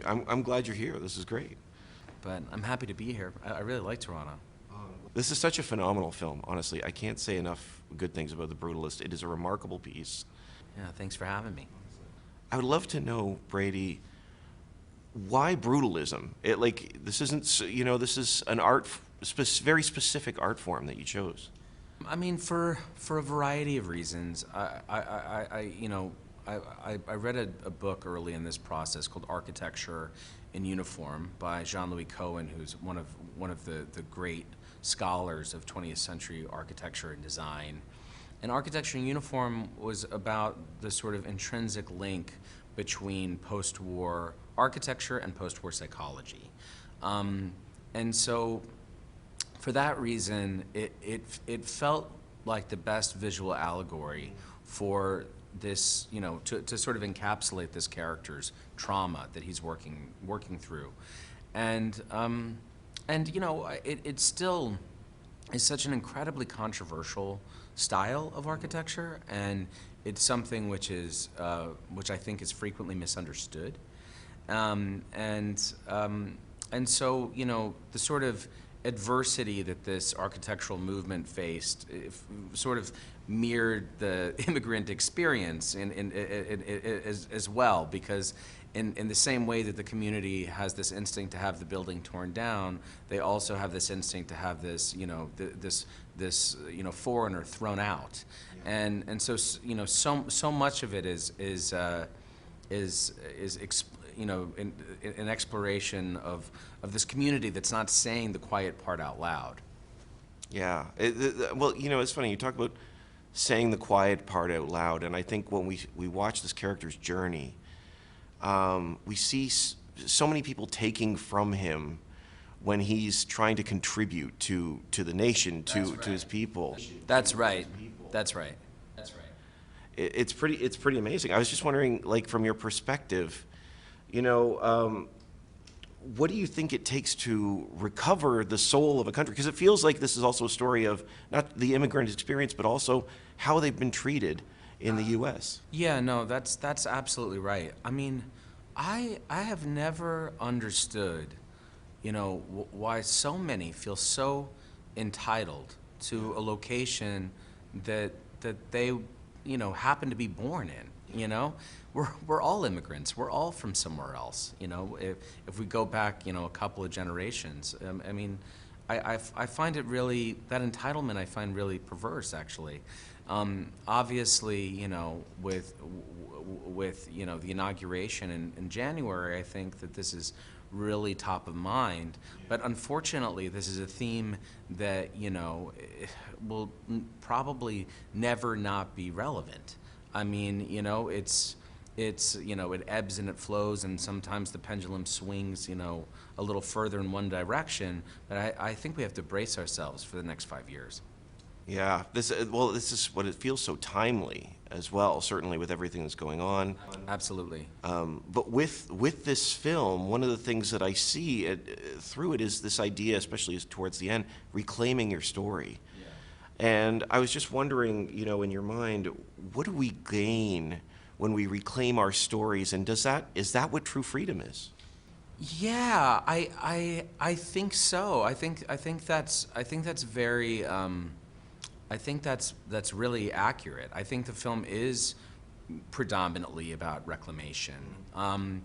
I'm glad you're here. This is great. But I'm happy to be here. I really like Toronto. This is such a phenomenal film, honestly. I can't say enough good things about The Brutalist. It is a remarkable piece. Yeah, thanks for having me. I would love to know, Brady, why brutalism? This isn't, this is an very specific art form that you chose. I mean, for a variety of reasons. I read a book early in this process called Architecture in Uniform by Jean-Louis Cohen, who's one of the great scholars of 20th century architecture and design. And Architecture in Uniform was about the sort of intrinsic link between post-war architecture and post-war psychology. And so for that reason, it felt like the best visual allegory for this, to sort of encapsulate this character's trauma that he's working through. It still is such an incredibly controversial style of architecture, and it's something which I think is frequently misunderstood. And so, the sort of adversity that this architectural movement faced sort of mirrored the immigrant experience as well, because in the same way that the community has this instinct to have the building torn down, they also have this instinct to have this, this foreigner thrown out. And so, so much of it is an exploration of this community that's not saying the quiet part out loud. Yeah. Well, it's funny. You talk about saying the quiet part out loud, and I think when we watch this character's journey, we see so many people taking from him when he's trying to contribute to the nation, to his people. That's right. That's right. That's right. It's pretty amazing. I was just wondering, like, from your perspective, what do you think it takes to recover the soul of a country? Because it feels like this is also a story of not the immigrant experience, but also how they've been treated in the U.S. Yeah, no, that's absolutely right. I mean, I have never understood, why so many feel so entitled to a location that they, happen to be born in. We're all immigrants. We're all from somewhere else. If we go back, a couple of generations. I mean, I find it really, that entitlement I find really perverse, actually. Obviously, with the inauguration in January, I think that this is really top of mind. But unfortunately, this is a theme that will probably never not be relevant. I mean, it ebbs and it flows, and sometimes the pendulum swings, a little further in one direction. But I think we have to brace ourselves for the next 5 years. Yeah, this is what it feels so timely as well, certainly with everything that's going on. Absolutely. But with this film, one of the things that I see through it is this idea, especially towards the end, reclaiming your story. Yeah. And I was just wondering, in your mind, what do we gain when we reclaim our stories, and is that what true freedom is? Yeah, I think so. I think that's very. I think that's really accurate. I think the film is predominantly about reclamation, and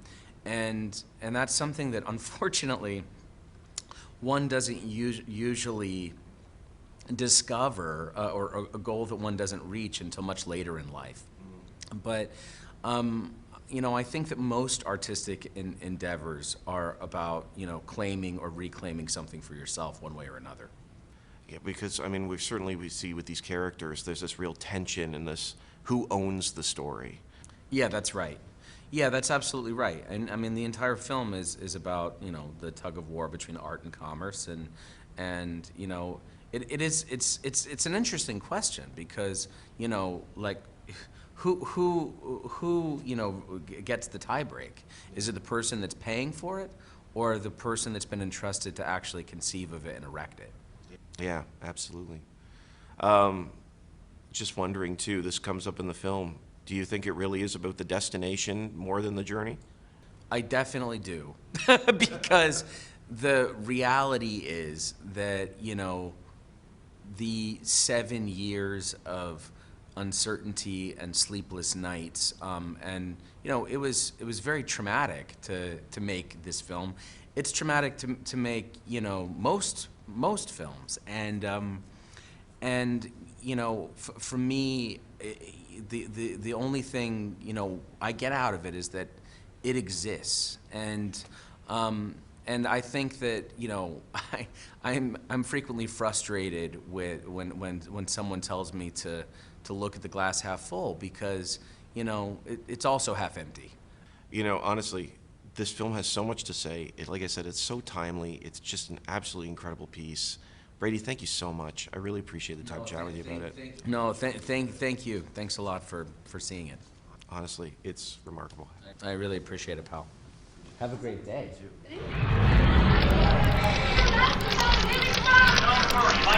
that's something that unfortunately one doesn't usually discover, or a goal that one doesn't reach until much later in life. But I think that most artistic endeavors are about claiming or reclaiming something for yourself one way or another. Yeah, because I mean, we see with these characters, there's this real tension in this: who owns the story? Yeah, that's right. Yeah, that's absolutely right. And I mean, the entire film is about the tug of war between art and commerce, and it's an interesting question, because like who gets the tie break? Is it the person that's paying for it, or the person that's been entrusted to actually conceive of it and erect it? Yeah, absolutely. Just wondering too, this comes up in the film, do you think it really is about the destination more than the journey? I definitely do. Because the reality is that, you know, the 7 years of uncertainty and sleepless nights, and you know, it was very traumatic to make this film. It's traumatic to make, you know, most films, and you know, for me, the only thing, you know, I get out of it is that it exists, and I think that, you know, I'm frequently frustrated with when someone tells me to look at the glass half full, because, you know, it's also half empty. You know, honestly, this film has so much to say. Like I said, it's so timely. It's just an absolutely incredible piece. Brady, thank you so much. I really appreciate the time chatting with you about it. No, thank you. Thanks a lot for seeing it. Honestly, it's remarkable. I really appreciate it, pal. Have a great day. Don't worry,